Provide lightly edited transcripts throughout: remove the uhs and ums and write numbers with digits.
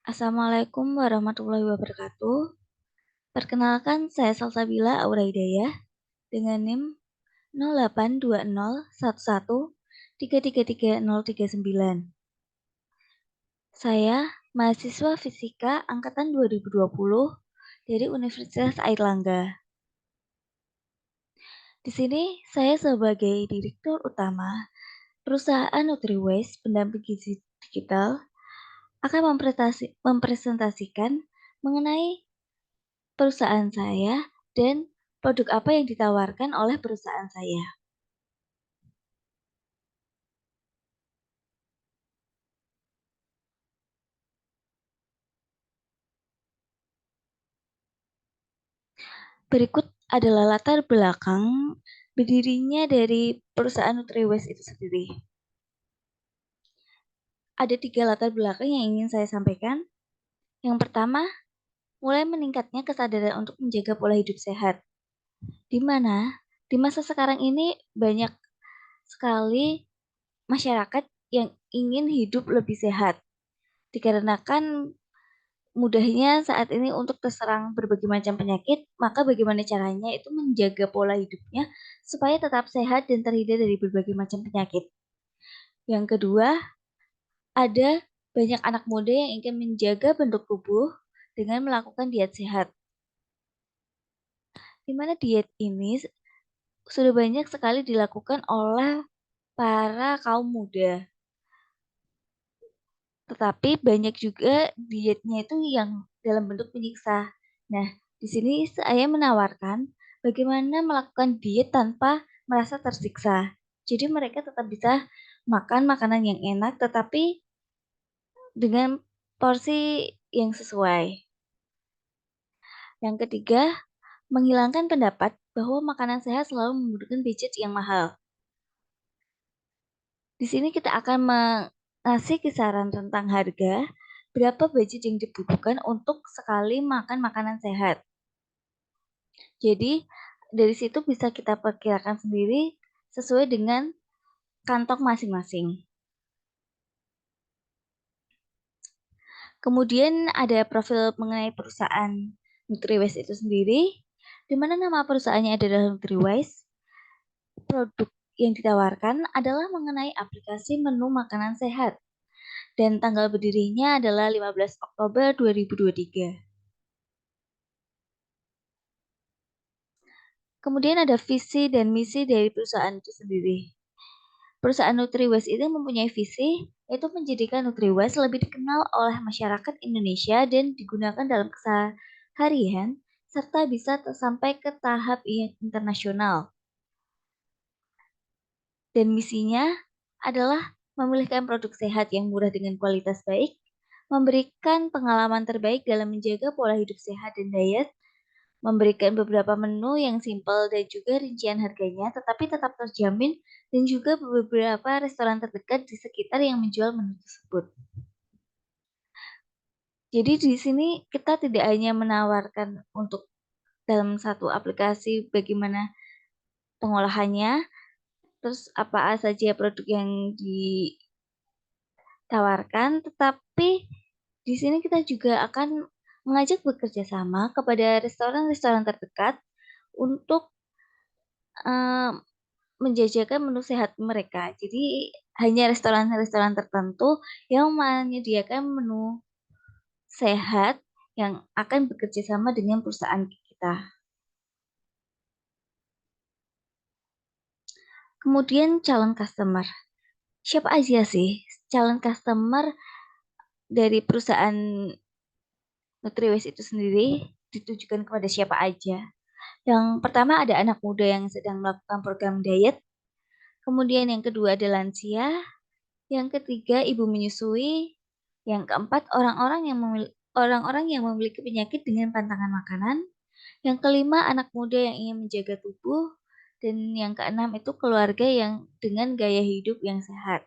Assalamualaikum warahmatullahi wabarakatuh. Perkenalkan, saya Salsabila Aurahidayah dengan NIM 082011333039. Saya mahasiswa Fisika angkatan 2020 dari Universitas Airlangga. Di sini saya sebagai Direktur Utama perusahaan NutriWaste pendamping gizi digital akan mempresentasikan mengenai perusahaan saya dan produk apa yang ditawarkan oleh perusahaan saya. Berikut adalah latar belakang berdirinya dari perusahaan NutriWaste itu sendiri. Ada 3 latar belakang yang ingin saya sampaikan. Yang pertama, mulai meningkatnya kesadaran untuk menjaga pola hidup sehat. Di mana di masa sekarang ini banyak sekali masyarakat yang ingin hidup lebih sehat. Dikarenakan mudahnya saat ini untuk terserang berbagai macam penyakit, maka bagaimana caranya itu menjaga pola hidupnya supaya tetap sehat dan terhindar dari berbagai macam penyakit. Yang kedua, ada banyak anak muda yang ingin menjaga bentuk tubuh dengan melakukan diet sehat. Di mana diet ini sudah banyak sekali dilakukan oleh para kaum muda. Tetapi banyak juga dietnya itu yang dalam bentuk penyiksa. Nah, di sini saya menawarkan bagaimana melakukan diet tanpa merasa tersiksa. Jadi mereka tetap bisa makan makanan yang enak tetapi dengan porsi yang sesuai. Yang ketiga, menghilangkan pendapat bahwa makanan sehat selalu membutuhkan budget yang mahal. Di sini kita akan mengasih kisaran tentang harga, berapa budget yang dibutuhkan untuk sekali makan makanan sehat. Jadi, dari situ bisa kita perkirakan sendiri sesuai dengan kantong masing-masing. Kemudian ada profil mengenai perusahaan NutriWaste itu sendiri, di mana nama perusahaannya adalah NutriWaste. Produk yang ditawarkan adalah mengenai aplikasi menu makanan sehat, dan tanggal berdirinya adalah 15 Oktober 2023. Kemudian ada visi dan misi dari perusahaan itu sendiri. Perusahaan NutriWaste itu mempunyai visi yaitu menjadikan NutriWaste lebih dikenal oleh masyarakat Indonesia dan digunakan dalam keseharian serta bisa sampai ke tahap internasional. Dan misinya adalah memilihkan produk sehat yang murah dengan kualitas baik, memberikan pengalaman terbaik dalam menjaga pola hidup sehat dan diet, memberikan beberapa menu yang simpel dan juga rincian harganya, tetapi tetap terjamin, dan juga beberapa restoran terdekat di sekitar yang menjual menu tersebut. Jadi di sini kita tidak hanya menawarkan untuk dalam satu aplikasi bagaimana pengolahannya, terus apa saja produk yang ditawarkan, tetapi di sini kita juga akan mengajak bekerja sama kepada restoran-restoran terdekat untuk menjajakan menu sehat mereka. Jadi hanya restoran-restoran tertentu yang menyediakan menu sehat yang akan bekerja sama dengan perusahaan kita. Kemudian calon customer. Siapa aja sih calon customer dari perusahaan NutriWaste itu sendiri ditujukan kepada siapa aja? Yang pertama ada anak muda yang sedang melakukan program diet. Kemudian yang kedua ada lansia. Yang ketiga ibu menyusui. Yang keempat orang-orang yang memiliki penyakit dengan pantangan makanan. Yang kelima anak muda yang ingin menjaga tubuh. Dan yang keenam itu keluarga yang dengan gaya hidup yang sehat.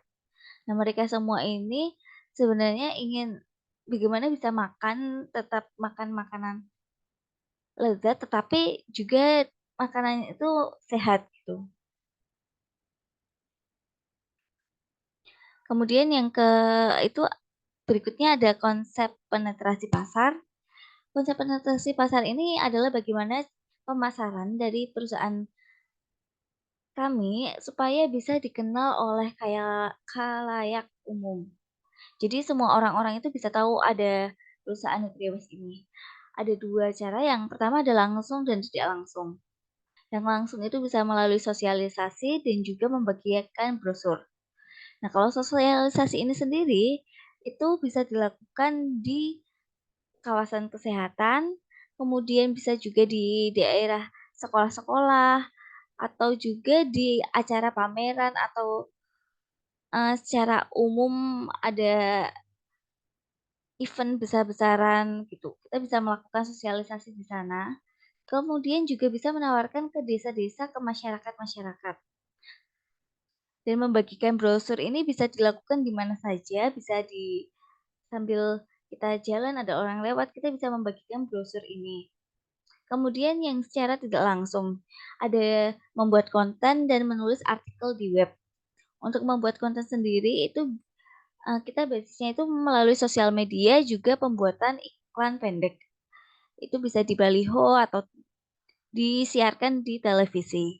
Nah, mereka semua ini sebenarnya ingin bagaimana bisa tetap makan makanan lezat, tetapi juga makanan itu sehat gitu. Kemudian yang ke itu berikutnya ada konsep penetrasi pasar. Konsep penetrasi pasar ini adalah bagaimana pemasaran dari perusahaan kami supaya bisa dikenal oleh kayak khalayak umum. Jadi semua orang-orang itu bisa tahu ada perusahaan Nutribus ini. Ada dua cara, yang pertama ada langsung dan tidak langsung. Yang langsung itu bisa melalui sosialisasi dan juga membagikan brosur. Nah, kalau sosialisasi ini sendiri itu bisa dilakukan di kawasan kesehatan, kemudian bisa juga di daerah sekolah-sekolah, atau juga di acara pameran atau secara umum ada event besar-besaran gitu. Kita bisa melakukan sosialisasi di sana. Kemudian juga bisa menawarkan ke desa-desa, ke masyarakat-masyarakat. Dan membagikan brosur ini bisa dilakukan di mana saja, bisa di sambil kita jalan ada orang lewat, kita bisa membagikan brosur ini. Kemudian yang secara tidak langsung, ada membuat konten dan menulis artikel di web. Untuk membuat konten sendiri itu kita basisnya itu melalui sosial media, juga pembuatan iklan pendek. Itu bisa di baliho atau disiarkan di televisi.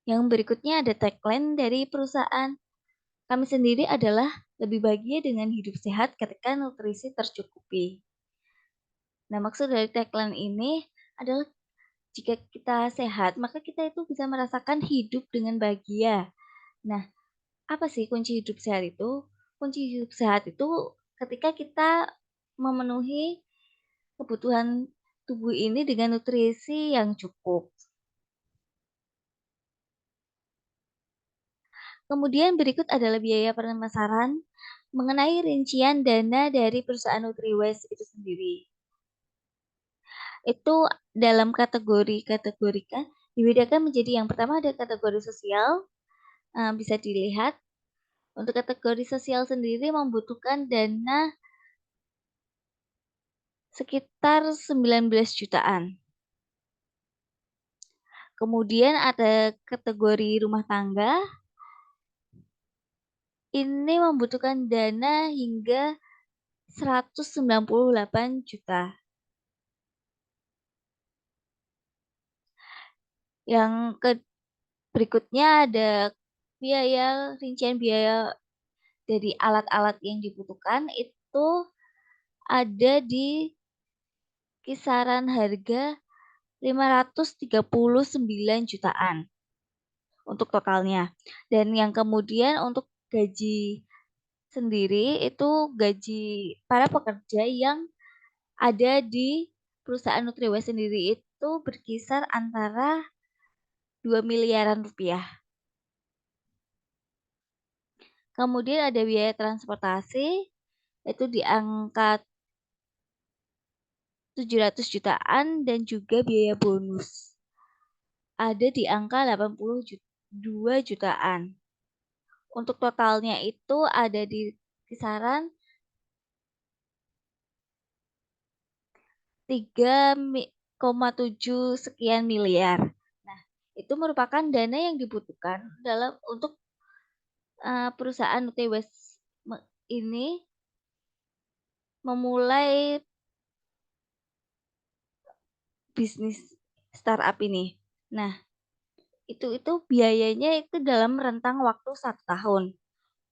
Yang berikutnya ada tagline dari perusahaan kami sendiri adalah lebih bahagia dengan hidup sehat ketika nutrisi tercukupi. Nah, maksud dari tagline ini adalah jika kita sehat, maka kita itu bisa merasakan hidup dengan bahagia. Nah, apa sih kunci hidup sehat itu? Kunci hidup sehat itu ketika kita memenuhi kebutuhan tubuh ini dengan nutrisi yang cukup. Kemudian berikut adalah biaya pemasaran mengenai rincian dana dari perusahaan NutriWest itu sendiri. Itu dalam kategori-kategorikan dibedakan menjadi, yang pertama ada kategori sosial, bisa dilihat. Untuk kategori sosial sendiri membutuhkan dana sekitar 19 jutaan. Kemudian ada kategori rumah tangga, ini membutuhkan dana hingga 198 juta. Yang berikutnya ada rincian biaya dari alat-alat yang dibutuhkan itu ada di kisaran harga 539 jutaan untuk totalnya. Dan yang kemudian untuk gaji sendiri itu gaji para pekerja yang ada di perusahaan Nutriwest sendiri itu berkisar antara 2 miliaran rupiah. Kemudian ada biaya transportasi itu di angka 700 jutaan dan juga biaya bonus ada di angka 82 jutaan. Untuk totalnya itu ada di kisaran 3,7 sekian miliar. Nah, itu merupakan dana yang dibutuhkan dalam untuk perusahaan UTWS ini memulai bisnis startup ini. Nah, itu biayanya itu dalam rentang waktu 1 tahun.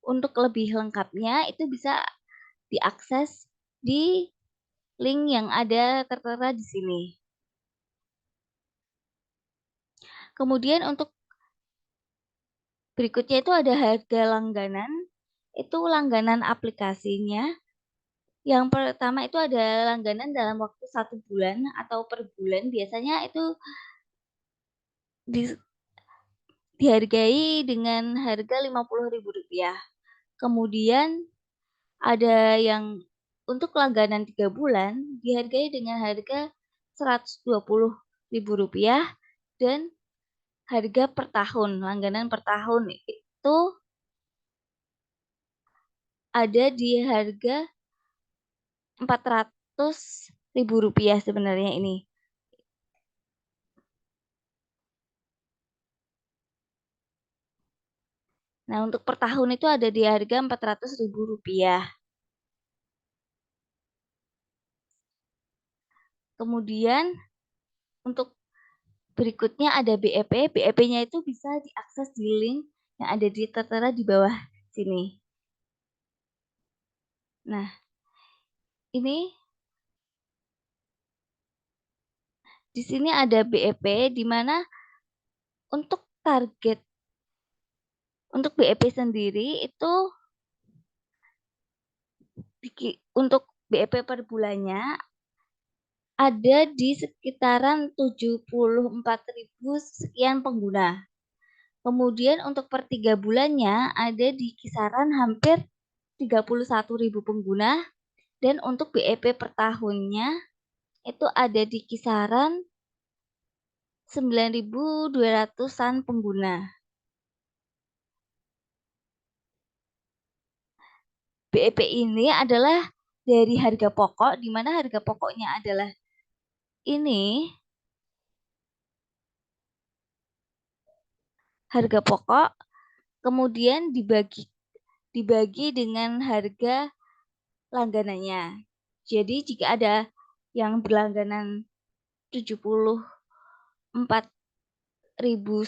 Untuk lebih lengkapnya itu bisa diakses di link yang ada tertera di sini. Kemudian untuk berikutnya itu ada harga langganan. Itu langganan aplikasinya. Yang pertama itu ada langganan dalam waktu 1 bulan atau per bulan. Biasanya itu dihargai dengan harga Rp50.000. Kemudian ada yang untuk langganan 3 bulan dihargai dengan harga Rp120.000, dan harga per tahun, langganan per tahun itu ada di harga Rp400.000 sebenarnya ini. . . . . . . . . . . . . . . . . . . . . . . . . . . . . . . . . . . . . . . . . . . . . . . . . . . . . . . . . . . . . . . . . . . . . . . . . . . . . . . . . . . . . . . . . . . . . . . . . . . . . . . . . . . . . . . . . . . . . . . . . . . . . . . . . . . . . . . . . . . . . . . . . . . . . . . . . . . . . . . . . . . . . . . . . . . . . . . . Nah, untuk per tahun itu ada di harga Rp400.000. Kemudian untuk berikutnya ada BEP. BEP-nya itu bisa diakses di link yang ada di tertera di bawah sini. Nah, ini di sini ada BEP di mana untuk target untuk BEP sendiri itu untuk BEP per bulannya ada di sekitaran 74.000 sekian pengguna. Kemudian untuk per 3 bulannya ada di kisaran hampir 31.000 pengguna. Dan untuk BEP per tahunnya itu ada di kisaran 9.200-an pengguna. BEP ini adalah dari harga pokok, di mana harga pokoknya adalah ini, harga pokok, kemudian dibagi dengan harga langganannya. Jadi jika ada yang berlangganan 74.000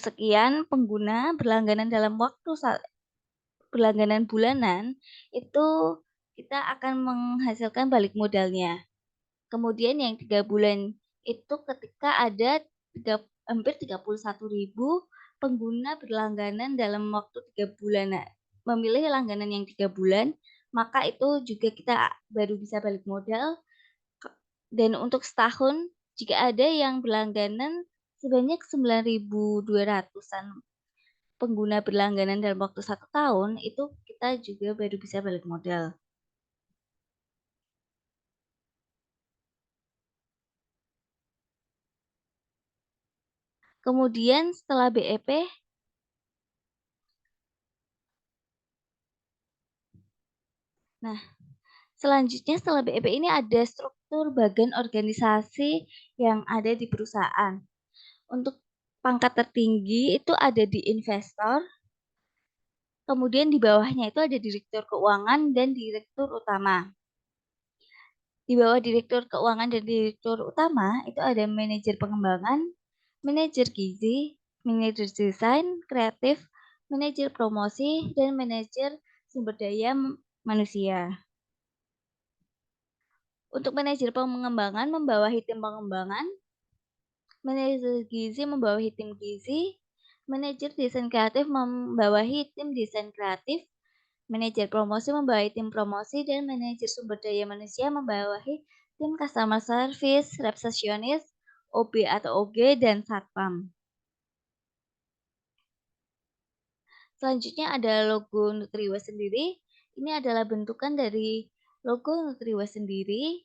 sekian pengguna berlangganan dalam waktu berlangganan bulanan, itu kita akan menghasilkan balik modalnya. Kemudian yang 3 bulan itu ketika ada hampir 31.000 pengguna berlangganan dalam waktu 3 bulan. Nah, memilih langganan yang 3 bulan, maka itu juga kita baru bisa balik modal. Dan untuk setahun, jika ada yang berlangganan sebanyak 9.200-an pengguna berlangganan dalam waktu 1 tahun, itu kita juga baru bisa balik modal. Kemudian setelah BEP, nah selanjutnya setelah BEP ini ada struktur bagian organisasi yang ada di perusahaan. Untuk pangkat tertinggi itu ada di investor, kemudian di bawahnya itu ada direktur keuangan dan direktur utama. Di bawah direktur keuangan dan direktur utama itu ada manajer pengembangan, manajer gizi, manajer desain, kreatif, manajer promosi, dan manajer sumber daya manusia. Untuk manajer pengembangan membawahi tim pengembangan, manajer gizi membawahi tim gizi, manajer desain kreatif membawahi tim desain kreatif, manajer promosi membawahi tim promosi, dan manajer sumber daya manusia membawahi tim customer service, resepsionis, OB atau OG, dan satpam. Selanjutnya ada logo Nutriwa sendiri. Ini adalah bentukan dari logo Nutriwa sendiri,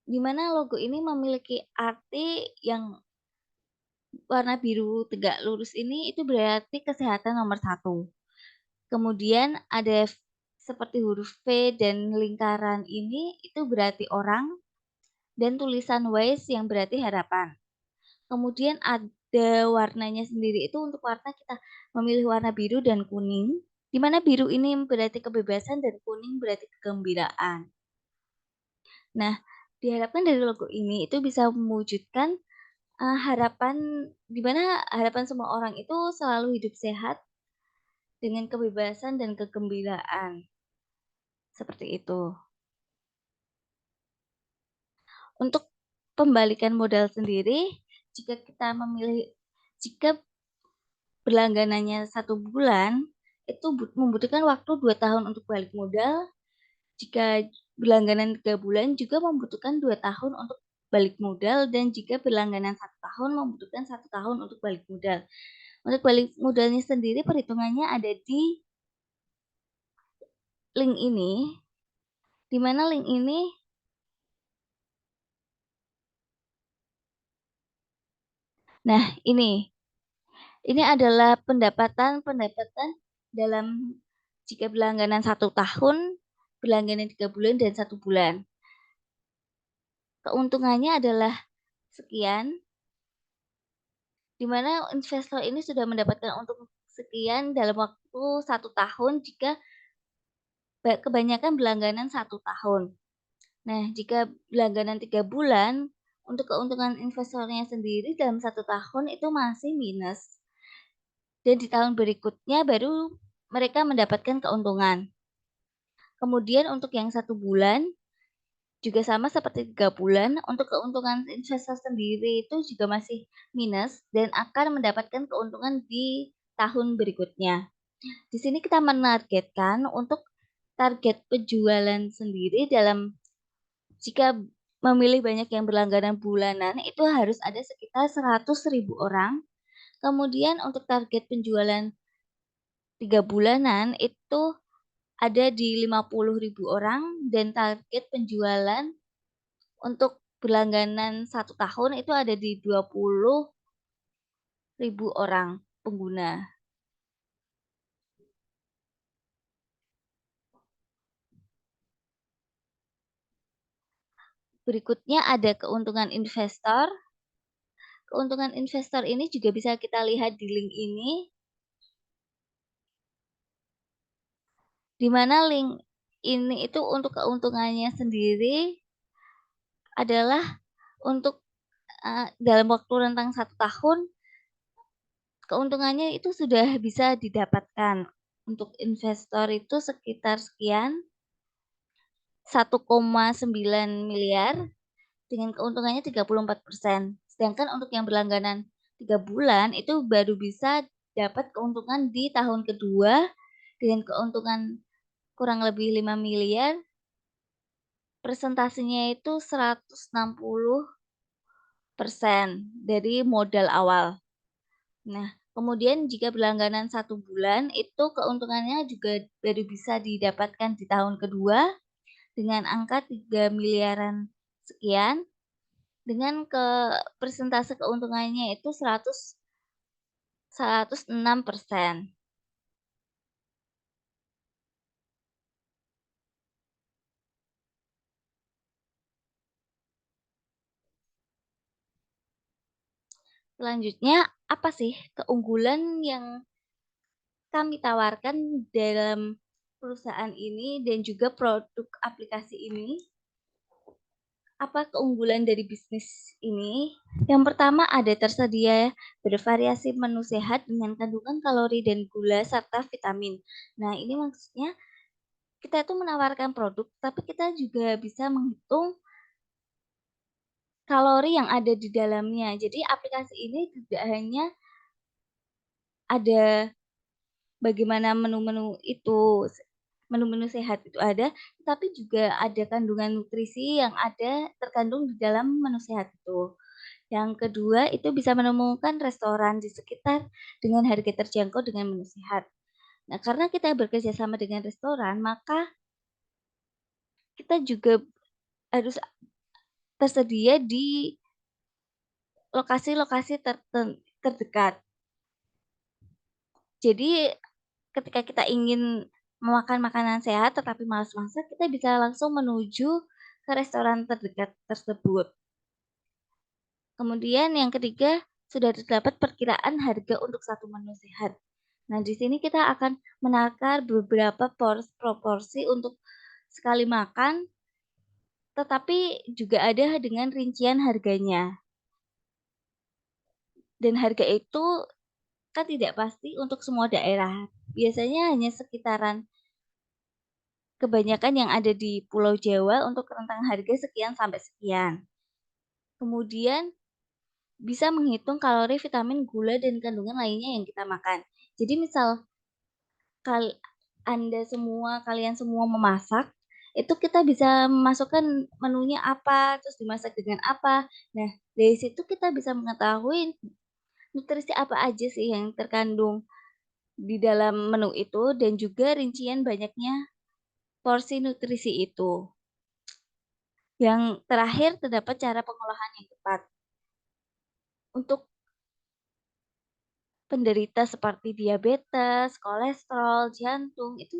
di mana logo ini memiliki arti yang warna biru tegak lurus ini itu berarti kesehatan nomor 1. Kemudian ada seperti huruf V dan lingkaran ini itu berarti orang, dan tulisan WISE yang berarti harapan. Kemudian ada warnanya sendiri, itu untuk warna kita memilih warna biru dan kuning, di mana biru ini berarti kebebasan dan kuning berarti kegembiraan. Nah, diharapkan dari logo ini itu bisa mewujudkan harapan, di mana harapan semua orang itu selalu hidup sehat dengan kebebasan dan kegembiraan. Seperti itu. Untuk pembalikan modal sendiri, jika berlangganannya 1 bulan, itu membutuhkan waktu 2 tahun untuk balik modal. Jika berlangganan 3 bulan juga membutuhkan 2 tahun untuk balik modal, dan jika berlangganan 1 tahun membutuhkan 1 tahun untuk balik modal. Untuk balik modalnya sendiri perhitungannya ada di link ini, di mana link ini ini adalah pendapatan dalam jika berlangganan 1 tahun, berlangganan 3 bulan, dan 1 bulan. Keuntungannya adalah sekian, di mana investor ini sudah mendapatkan untung sekian dalam waktu 1 tahun jika kebanyakan berlangganan 1 tahun. Nah, jika berlangganan 3 bulan, untuk keuntungan investornya sendiri dalam 1 tahun itu masih minus, dan di tahun berikutnya baru mereka mendapatkan keuntungan. Kemudian untuk yang 1 bulan, juga sama seperti 3 bulan, untuk keuntungan investor sendiri itu juga masih minus dan akan mendapatkan keuntungan di tahun berikutnya. Di sini kita menargetkan untuk target penjualan sendiri dalam jika memilih banyak yang berlangganan bulanan itu harus ada sekitar 100.000 orang. Kemudian untuk target penjualan 3 bulanan itu ada di 50.000 orang dan target penjualan untuk berlangganan 1 tahun itu ada di 20.000 orang pengguna. Berikutnya ada keuntungan investor. Keuntungan investor ini juga bisa kita lihat di link ini, di mana link ini itu untuk keuntungannya sendiri adalah untuk, dalam waktu rentang 1 tahun, keuntungannya itu sudah bisa didapatkan. Untuk investor itu sekitar sekian, 1,9 miliar dengan keuntungannya 34%. Sedangkan untuk yang berlangganan 3 bulan itu baru bisa dapat keuntungan di tahun kedua dengan keuntungan kurang lebih 5 miliar, persentasenya itu 160% dari modal awal. Nah, kemudian jika berlangganan 1 bulan, itu keuntungannya juga baru bisa didapatkan di tahun kedua dengan angka 3 miliaran sekian, dengan persentase keuntungannya itu 106%. Selanjutnya, apa sih keunggulan yang kami tawarkan dalam perusahaan ini dan juga produk aplikasi ini? Apa keunggulan dari bisnis ini? Yang pertama ada tersedia bervariasi menu sehat dengan kandungan kalori dan gula serta vitamin. Nah, ini maksudnya kita itu menawarkan produk, tapi kita juga bisa menghitung kalori yang ada di dalamnya. Jadi aplikasi ini tidak hanya ada bagaimana menu-menu sehat itu ada, tapi juga ada kandungan nutrisi yang terkandung di dalam menu sehat itu. Yang kedua, itu bisa menemukan restoran di sekitar dengan harga terjangkau dengan menu sehat. Nah, karena kita bekerja sama dengan restoran, maka kita juga harus tersedia di lokasi-lokasi terdekat. Jadi, ketika kita ingin memakan makanan sehat tetapi malas masak, kita bisa langsung menuju ke restoran terdekat tersebut. Kemudian yang ketiga, sudah terdapat perkiraan harga untuk satu menu sehat. Nah, di sini kita akan menakar beberapa proporsi untuk sekali makan, tetapi juga ada dengan rincian harganya. Dan harga itu kan tidak pasti untuk semua daerah. Biasanya hanya sekitaran kebanyakan yang ada di Pulau Jawa untuk rentang harga sekian sampai sekian. Kemudian bisa menghitung kalori, vitamin, gula, dan kandungan lainnya yang kita makan. Jadi misal kal kalian semua memasak, itu kita bisa memasukkan menunya apa, terus dimasak dengan apa. Nah, dari situ kita bisa mengetahui nutrisi apa aja sih yang terkandung di dalam menu itu dan juga rincian banyaknya porsi nutrisi itu. Yang terakhir terdapat cara pengolahan yang tepat. Untuk penderita seperti diabetes, kolesterol, jantung, itu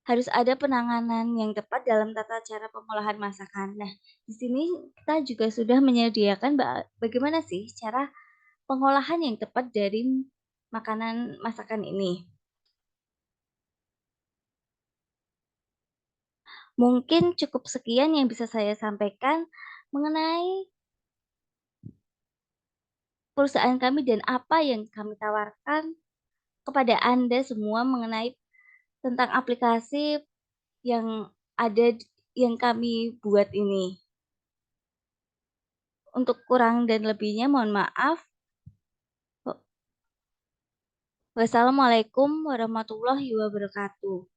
harus ada penanganan yang tepat dalam tata cara pengolahan masakan. Nah, di sini kita juga sudah menyediakan bagaimana sih cara pengolahan yang tepat dari makanan masakan ini. Mungkin cukup sekian yang bisa saya sampaikan mengenai perusahaan kami dan apa yang kami tawarkan kepada Anda semua mengenai tentang aplikasi yang ada yang kami buat ini. Untuk kurang dan lebihnya mohon maaf. Wassalamualaikum warahmatullahi wabarakatuh.